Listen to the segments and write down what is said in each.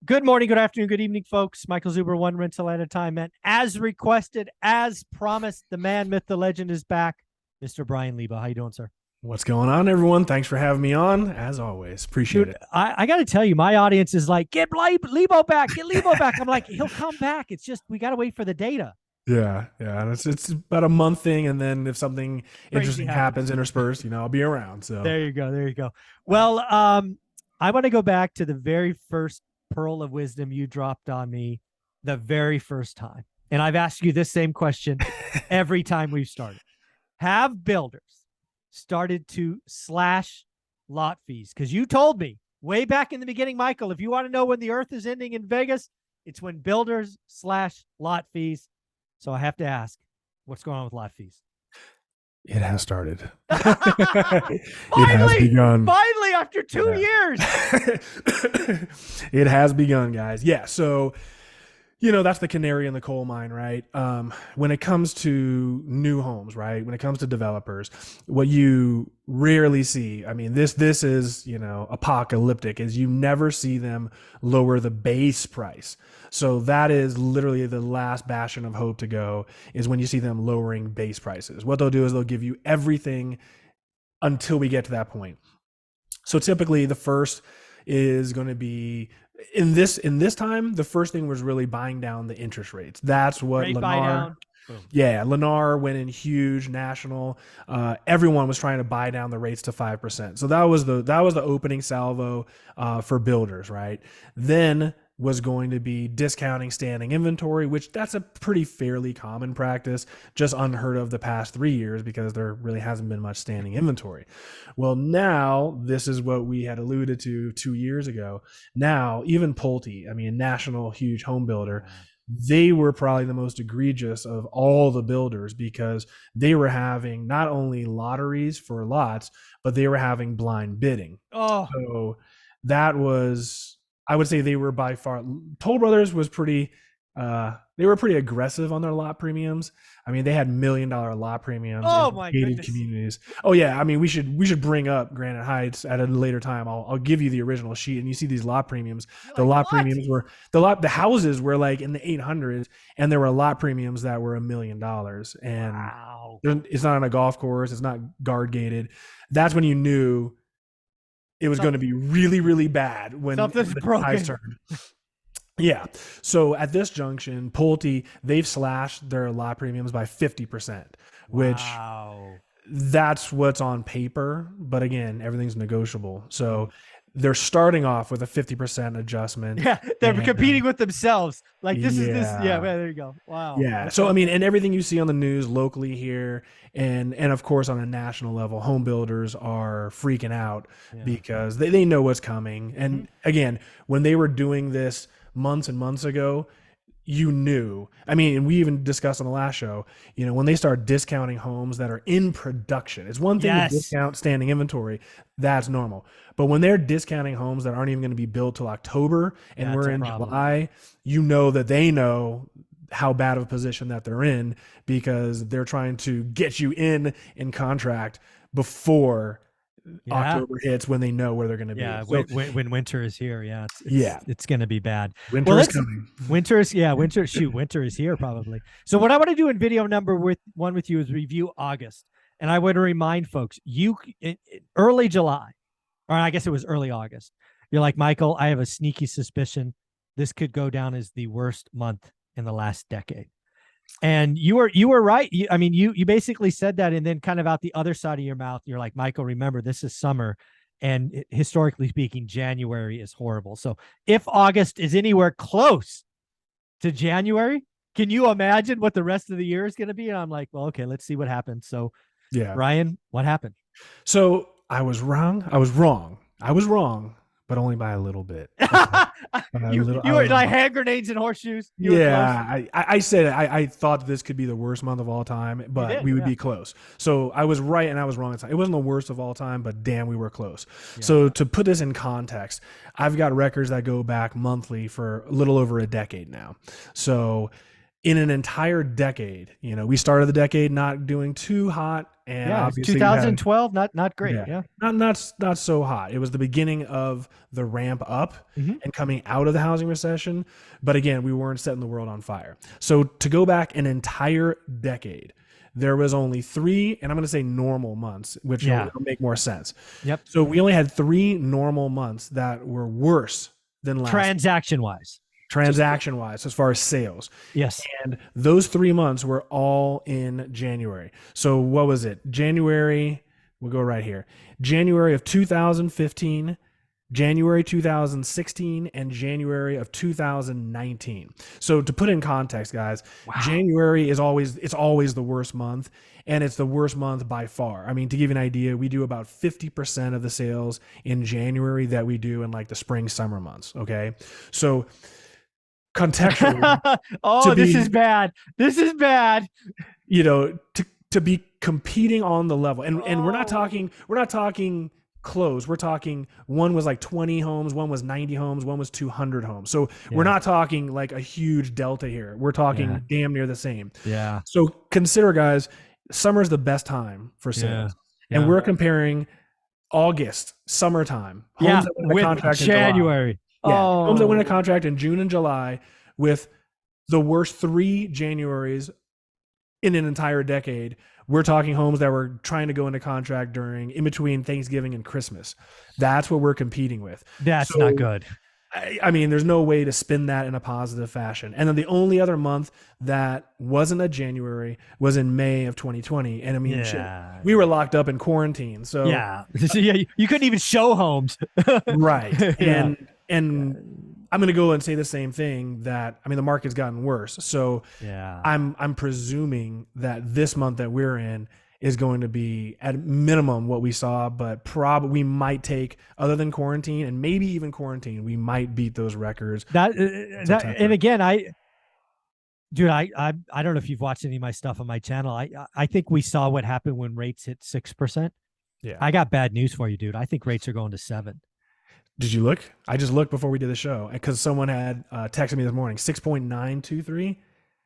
Good morning, good afternoon, good evening, folks. Michael Zuber, one rental at a time. And as requested, as promised, the man, myth, the legend is back. Mr. Brian Leba. How you doing, sir? What's going on, everyone? Thanks for having me on. As always, appreciate Dude, it. I got to tell you, my audience is like, get Lebo back, get Lebo back. I'm like, he'll come back. It's just, we got to wait for the data. Yeah. And it's about a month thing, and then if something Crazy interesting happens. happens interspersed, I'll be around. So, There you go. There you go. Well, I want to go back to the very first pearl of wisdom you dropped on me the very first time. And I've asked you this same question every time we've started. Have builders started to slash lot fees? Because you told me way back in the beginning, Michael, if you want to know when the earth is ending in Vegas, it's when builders slash lot fees. So I have to ask, what's going on with lot fees? it has started. It has begun. Finally, after 2 years. It has begun, guys. Yeah. So, that's the canary in the coal mine, right? When it comes to new homes, right? When it comes to developers, what you rarely see, I mean, this is, apocalyptic, is you never see them lower the base price. So that is literally the last bastion of hope to go, is when you see them lowering base prices. What they'll do is they'll give you everything until we get to that point. So typically the first is going to be in this time, the first thing was really buying down the interest rates. That's what Rate buy Lennar. down. Boom. Yeah, Lennar went in huge national. Everyone was trying to buy down the rates to 5%. So that was the opening salvo for builders, right? Then was going to be discounting standing inventory, which that's a pretty fairly common practice, just unheard of the past 3 years because there really hasn't been much standing inventory. Well, now this is what we had alluded to 2 years ago. Now, even Pulte, I mean, national huge home builder, they were probably the most egregious of all the builders because they were having not only lotteries for lots, but they were having blind bidding. Oh, So that was, I would say they were by far, Toll Brothers was they were pretty aggressive on their lot premiums. I mean, they had $1 million lot premiums oh in my gated goodness. communities. Oh yeah, I mean, we should bring up Granite Heights at a later time. I'll give you the original sheet, and you see these lot premiums. You're The like, lot what? premiums were the houses were like in the 800s, and there were lot premiums that were $1 million. And Wow. it's not on a golf course. It's not guard gated. That's when you knew it was going to be really, really bad when Something's the tides broken. turned. Yeah. So at this junction, Pulte, they've slashed their lot premiums by 50%, which Wow. that's what's on paper. But again, everything's negotiable. So they're starting off with a 50% adjustment. Yeah, they're And competing with themselves. Like this is this. Yeah, yeah. well, there you go. Wow. Yeah. So Okay. I mean, and everything you see on the news locally here, and of course on a national level, home builders are freaking out Yeah. because they know what's coming. Mm-hmm. And again, when they were doing this months and months ago, you knew. I mean, and we even discussed on the last show, when they start discounting homes that are in production, it's one thing to Yes, discount standing inventory, that's normal. But when they're discounting homes that aren't even going to be built till October and that's we're a in problem. July, you know that they know how bad of a position that they're in because they're trying to get you in contract before Yeah, October hits when they know where they're going to be. yeah. So When winter is here, yeah, it's yeah, it's gonna be bad. Well, winter is let's coming. winter is yeah winter. Shoot, winter is here probably. So what I want to do in video number with you is review August, and I want to remind folks early July, or I guess it was early August. You're like, Michael, I have a sneaky suspicion this could go down as the worst month in the last decade. And you were right. I mean, you basically said that, and then kind of out the other side of your mouth, you're like, Michael, remember this is summer, and historically speaking, January is horrible. So if August is anywhere close to January, can you imagine what the rest of the year is going to be? And I'm like, well, okay, let's see what happens. So, Yeah. Ryan, what happened? So I was wrong. I was wrong, but only by a little bit. By a you little, you I were was like wrong. hand grenades and horseshoes. You were close. Yeah, I said I thought this could be the worst month of all time, You but did, we would yeah, be close. So I was right and I was wrong. It wasn't the worst of all time, but damn, we were close. yeah. So to put this in context, I've got records that go back monthly for a little over a decade now. So in an entire decade. We started the decade not doing too hot, and Yeah, it's obviously you had 2012, not great. yeah. Yeah. Not so hot. It was the beginning of the ramp up Mhm. and coming out of the housing recession. But again, we weren't setting the world on fire. So to go back an entire decade, there was only 3, and I'm going to say normal months, which Yeah. will make more sense. Yep. So we only had 3 normal months that were worse than last Transaction wise. transaction wise as far as sales. Yes. And those 3 months were all in January. So what was it? January, we'll go right here. January of 2015, January 2016, and January of 2019. So to put in context, guys, January is always the worst month, and it's the worst month by far. I mean, to give you an idea, we do about 50% of the sales in January that we do in like the spring, summer months. Okay. So contextually, oh, this is bad. This is bad. To be competing on the level, and we're not talking close. We're talking one was like 20 homes, one was 90 homes, one was 200 homes. So we're not talking like a huge delta here. We're talking damn near the same. Yeah. So consider, guys, summer's the best time for sales, and we're comparing August, summertime, homes that went into contract in January. homes that went into contract in June and July, with the worst 3 Januaries in an entire decade. We're talking homes that were trying to go into contract in between Thanksgiving and Christmas. That's what we're competing with. That's not good. I mean, there's no way to spin that in a positive fashion. And then the only other month that wasn't a January was in May of 2020. And I mean, we were locked up in quarantine. So you couldn't even show homes. Right. And I'm going to go and say the same thing, that, I mean, the market's gotten worse. So I'm presuming that this month that we're in is going to be at minimum what we saw, but probably we might take, other than quarantine and maybe even quarantine, we might beat those records. And again, I don't know if you've watched any of my stuff on my channel. I think we saw what happened when rates hit 6%. Yeah. I got bad news for you, dude. I think rates are going to 7%. Did you look? I just looked before we did the show because someone had texted me this morning, 6.923.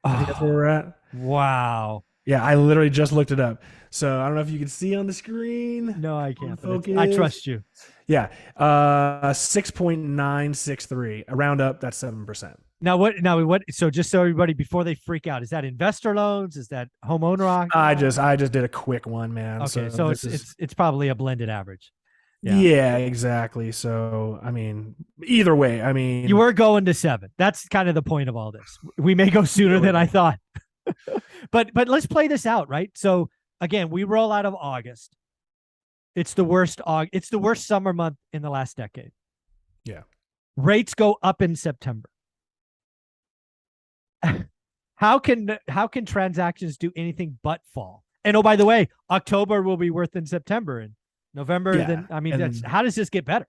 I think that's where we're at. Wow. Yeah, I literally just looked it up. So I don't know if you can see on the screen. No, I can't. I trust you. Yeah. 6.963. Round up, that's 7%. Now what? So just so everybody, before they freak out, is that investor loans? Is that homeowner? I just did a quick one, man. Okay, so it's probably a blended average. Yeah, exactly. So, I mean, either way, I mean, you were going to 7. That's kind of the point of all this. We may go sooner than I thought, but let's play this out, right? So again, we roll out of August. It's the worst summer month in the last decade. Yeah. Rates go up in September. How can transactions do anything but fall? And oh, by the way, October will be worse than September, and November. Then I mean, how does this get better?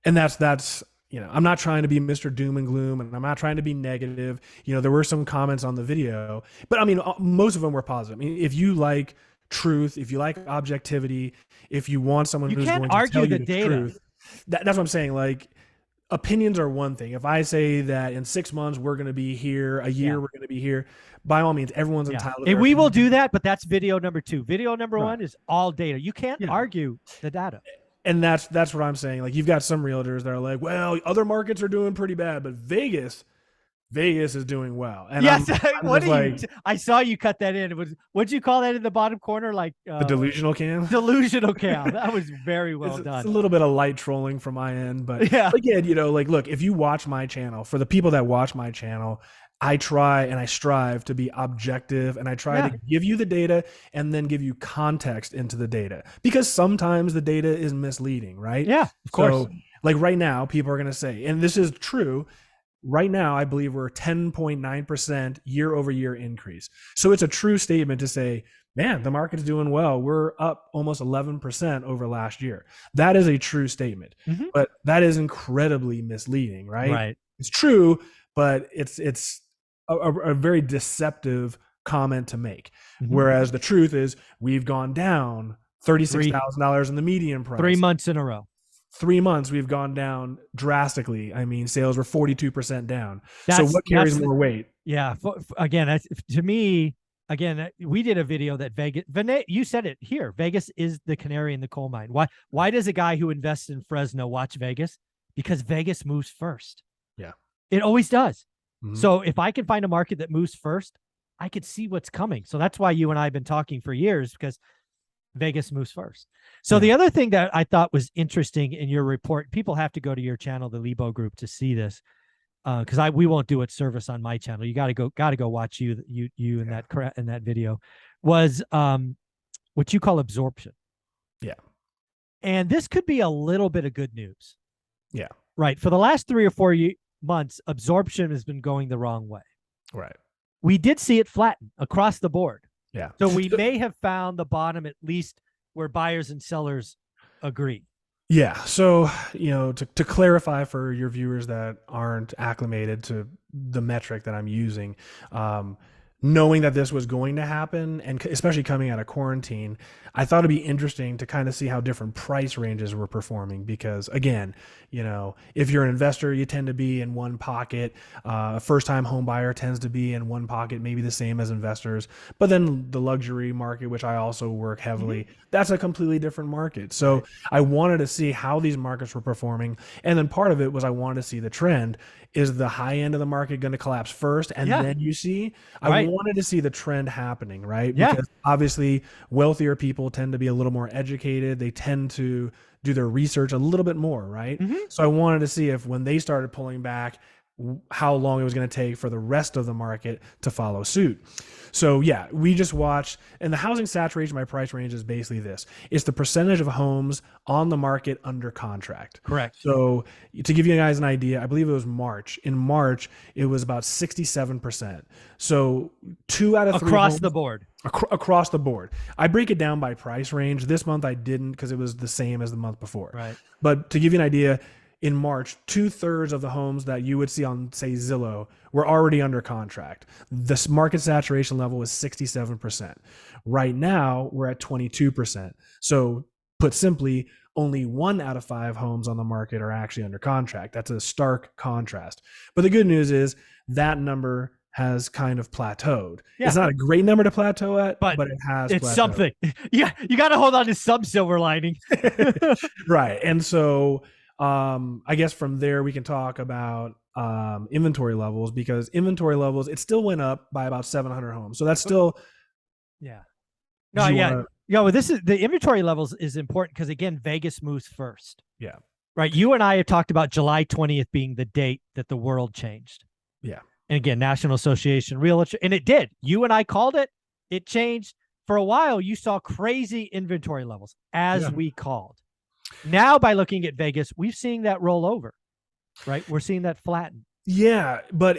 And that's I'm not trying to be Mr. Doom and Gloom, and I'm not trying to be negative. There were some comments on the video, but I mean, most of them were positive. I mean, if you like truth, if you like objectivity, if you want someone who's going to tell you the truth, that's what I'm saying. Like, opinions are one thing. If I say that in 6 months we're going to be here, a year we're going to be here, by all means, everyone's entitled. And we will do that, but that's video number 2. Video number 1 is all data. You can't argue the data. And that's what I'm saying. Like, you've got some realtors that are like, well, other markets are doing pretty bad, but Vegas is doing well. And yes, I saw you cut that in. What'd you call that in the bottom corner? Like the delusional cam? Delusional cam. That was very well done. It's a little bit of light trolling from my end, but again, like, look, if you watch my channel, for the people that watch my channel, I try and I strive to be objective, and I try to give you the data and then give you context into the data, because sometimes the data is misleading, right? Yeah, of course. So, like, right now, people are going to say, and this is true, right now, I believe we're 10.9% year over year increase. So it's a true statement to say, man, the market's doing well. We're up almost 11% over last year. That is a true statement, but that is incredibly misleading, right? Right. It's true, but it's a very deceptive comment to make. Whereas the truth is, we've gone down $36,000 in the median price. 3 months in a row. 3 months we've gone down drastically. I mean, sales were 42% down. So what carries more weight? Yeah. Again, to me, again, we did a video that Vegas, you said it here. Vegas is the canary in the coal mine. Why does a guy who invests in Fresno watch Vegas? Because Vegas moves first. Yeah. It always does. Mm-hmm. So if I can find a market that moves first, I could see what's coming. So that's why you and I have been talking for years, because Vegas moves first. So the other thing that I thought was interesting in your report, people have to go to your channel, the Lebo Group, to see this, because we won't do it service on my channel. You got to go watch you in that video, was what you call absorption. Yeah. And this could be a little bit of good news. Yeah. Right. For the last 3 or 4 months, absorption has been going the wrong way. Right. We did see it flatten across the board. Yeah. So we may have found the bottom, at least where buyers and sellers agree. Yeah. So, to clarify for your viewers that aren't acclimated to the metric that I'm using, knowing that this was going to happen, and especially coming out of quarantine, I thought it'd be interesting to kind of see how different price ranges were performing. Because again, if you're an investor, you tend to be in one pocket. A first-time home buyer tends to be in one pocket, maybe the same as investors. But then the luxury market, which I also work heavily, that's a completely different market. So I wanted to see how these markets were performing. And then part of it was I wanted to see the trend. Is the high end of the market going to collapse first? And then you see, I wanted to see the trend happening, right? Because obviously wealthier people tend to be a little more educated. They tend to do their research a little bit more, right? So I wanted to see if when they started pulling back, how long it was going to take for the rest of the market to follow suit. So yeah, we just watched, and the housing saturation by price range is basically this. It's the percentage of homes on the market under contract. Correct. So to give you guys an idea, I believe it was March. In March, it was about 67%. So 2 out of 3 across homes, the board. Across the board. I break it down by price range. This month I didn't, because it was the same as the month before. Right. But to give you an idea, in March, 2/3 of the homes that you would see on, say, Zillow were already under contract. The market saturation level was 67%. Right now, we're at 22%. So put simply, only 1 out of 5 homes on the market are actually under contract. That's a stark contrast. But the good news is that number has kind of plateaued. Yeah. It's not a great number to plateau at, but it has it's plateaued. Something. Yeah, you got to hold on to some silver lining. Right. And so I guess from there we can talk about inventory levels, because inventory levels, it still went up by about 700 homes. So that's still, well, this is the inventory levels is important because again, Vegas moves first. Yeah. Right. You and I have talked about July 20th being the date that the world changed. Yeah. And again, National Association Realtor, and it did. You and I called it. It changed. For a while, you saw crazy inventory levels as we called. Now, by looking at Vegas, we've seen that roll over, right? We're seeing that flatten. Yeah, but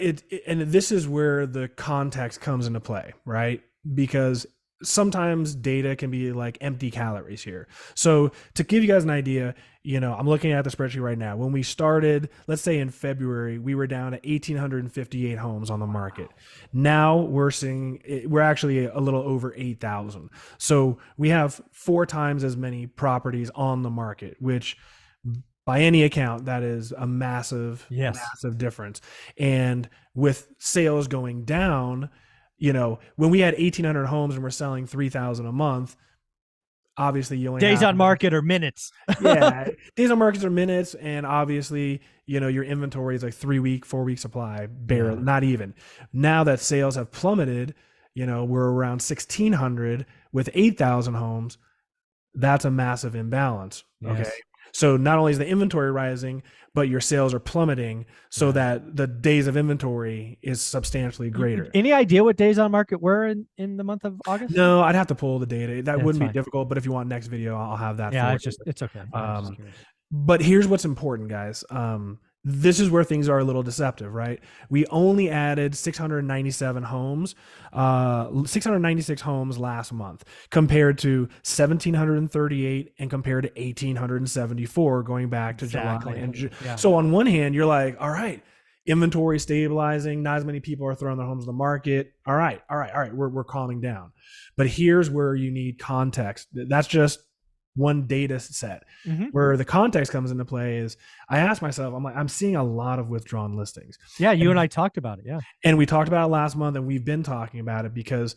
and this is where the context comes into play, right? Because sometimes data can be like empty calories here. So to give you guys an idea, I'm looking at the spreadsheet right now. When we started, let's say in February, we were down to 1,858 homes on the market. Now we're actually a little over 8,000. So we have 4 times as many properties on the market, which by any account, that is a massive difference. And with sales going down, when we had 1,800 homes and we're selling 3,000 a month, obviously you only days on market or minutes. Days on markets are minutes, and obviously your inventory is like 4-week supply, barely, not even. Now that sales have plummeted, we're around 1,600 with 8,000 homes. That's a massive imbalance. Yes. Okay. So not only is the inventory rising, but your sales are plummeting, so that the days of inventory is substantially greater. Any idea what days on market were in the month of August? No, I'd have to pull the data. That wouldn't be difficult, but if you want next video, I'll have that. Yeah, it's okay. But here's what's important, guys. This is where things are a little deceptive, right? We only added 697 homes, 696 homes last month, compared to 1,738 and compared to 1,874 going back to July and June. So on one hand, you're like, all right, inventory stabilizing, not as many people are throwing their homes on the market. All right, we're calming down. But here's where you need context. That's just one data set. Mm-hmm. Where the context comes into play is I asked myself, I'm like, I'm seeing a lot of withdrawn listings. Yeah, you and I talked about it. Yeah. And we talked about it last month, and we've been talking about it because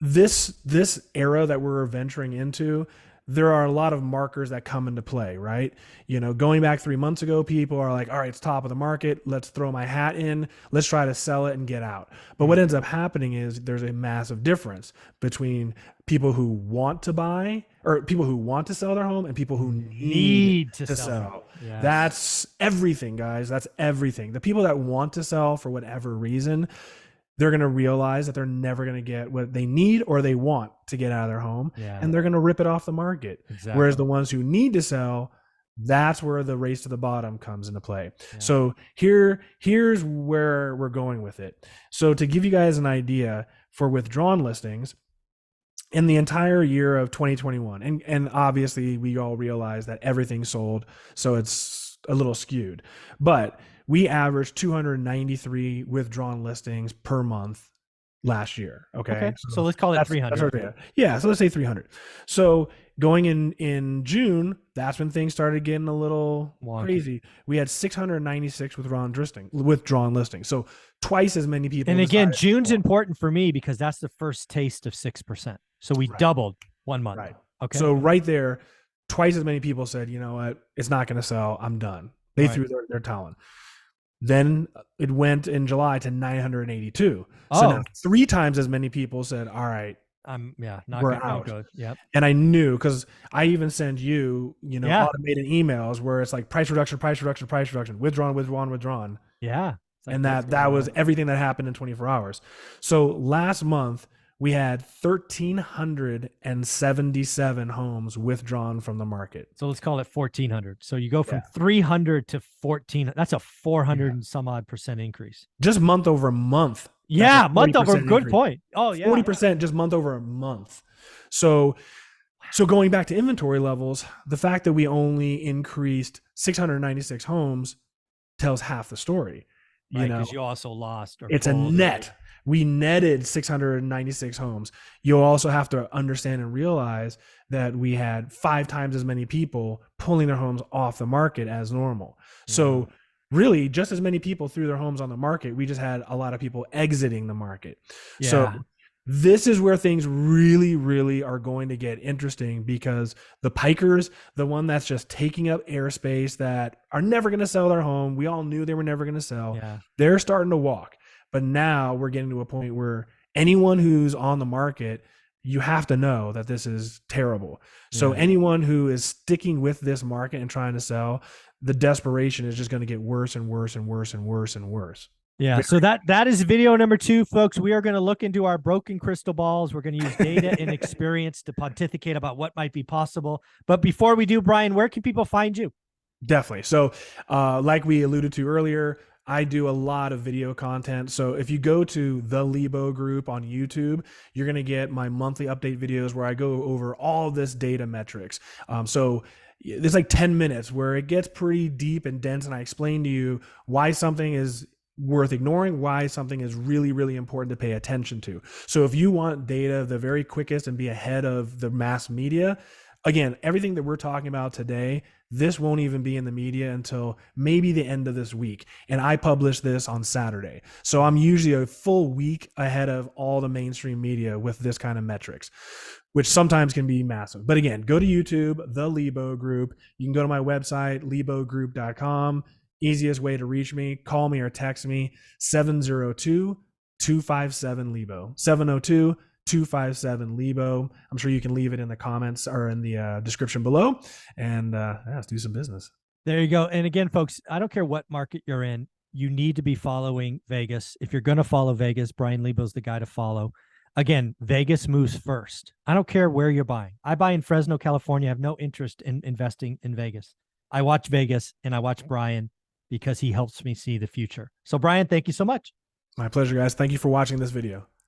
this era that we're venturing into, there are a lot of markers that come into play, right? You know, going back 3 months ago, people are like, all right, it's top of the market. Let's throw my hat in. Let's try to sell it and get out. But what ends up happening is there's a massive difference between people who want to buy, or people who want to sell their home, and people who need to sell. Yes. That's everything, guys. That's everything. The people that want to sell for whatever reason, they're going to realize that they're never going to get what they need or they want to get out of their home, and they're going to rip it off the market. Exactly. Whereas the ones who need to sell, that's where the race to the bottom comes into play. Yeah. So here's where we're going with it. So to give you guys an idea for withdrawn listings, in the entire year of 2021, and obviously we all realize that everything sold, so it's a little skewed, but we averaged 293 withdrawn listings per month last year. Okay. So let's call it 300. Yeah. So let's say 300. So going in June, that's when things started getting a little crazy. We had 696 withdrawn listings. So twice as many people. And again, June's important for me because that's the first taste of 6%. So we doubled 1 month. Right. Okay. So right there, twice as many people said, you know what, it's not going to sell. I'm done. They threw their towel in. Then it went in July to 982. So now 3 times as many people said, all right, we're out. Yep. And I knew, because I even send you, automated emails where it's like price reduction, withdrawn. Yeah. Like, and that was everything that happened in 24 hours. So last month we had 1,377 homes withdrawn from the market. So let's call it 1,400. So you go from 300 to 14. That's a 400 and some odd % increase. Just month over month. Yeah, month over. Good point. Oh yeah, 40% just month over month. So going back to inventory levels, the fact that we only increased 696 homes tells half the story. Because you also lost. It's a net. We netted 696 homes. You'll also have to understand and realize that we had 5 times as many people pulling their homes off the market as normal. So really just as many people threw their homes on the market. We just had a lot of people exiting the market. Yeah. So this is where things really, really are going to get interesting, because the pikers, the one that's just taking up airspace, that are never going to sell their home, we all knew they were never going to sell. They're starting to walk. But now we're getting to a point where anyone who's on the market, you have to know that this is terrible. So anyone who is sticking with this market and trying to sell, the desperation is just going to get worse and worse and worse and worse and worse. Yeah. So that is video number 2, folks. We are going to look into our broken crystal balls. We're going to use data and experience to pontificate about what might be possible. But before we do, Brian, where can people find you? Definitely. So like we alluded to earlier, I do a lot of video content. So if you go to the Lebo group on YouTube, you're going to get my monthly update videos where I go over all this data metrics. So there's like 10 minutes where it gets pretty deep and dense, and I explain to you why something is worth ignoring, why something is really, really important to pay attention to. So if you want data the very quickest and be ahead of the mass media, again, everything that we're talking about today, this won't even be in the media until maybe the end of this week. And I publish this on Saturday. So I'm usually a full week ahead of all the mainstream media with this kind of metrics, which sometimes can be massive. But again, go to YouTube, the Lebo Group. You can go to my website, lebogroup.com. Easiest way to reach me, call me or text me, 702-257-LEBO, 702-257-LEBO. I'm sure you can leave it in the comments or in the description below, and let's do some business. There you go. And again, folks, I don't care what market you're in, you need to be following Vegas. If you're going to follow Vegas, Brian Lebo's the guy to follow. Again, Vegas moves first. I don't care where you're buying. I buy in Fresno, California. I have no interest in investing in Vegas. I watch Vegas and I watch Brian because he helps me see the future. So Brian, thank you so much. My pleasure, guys. Thank you for watching this video.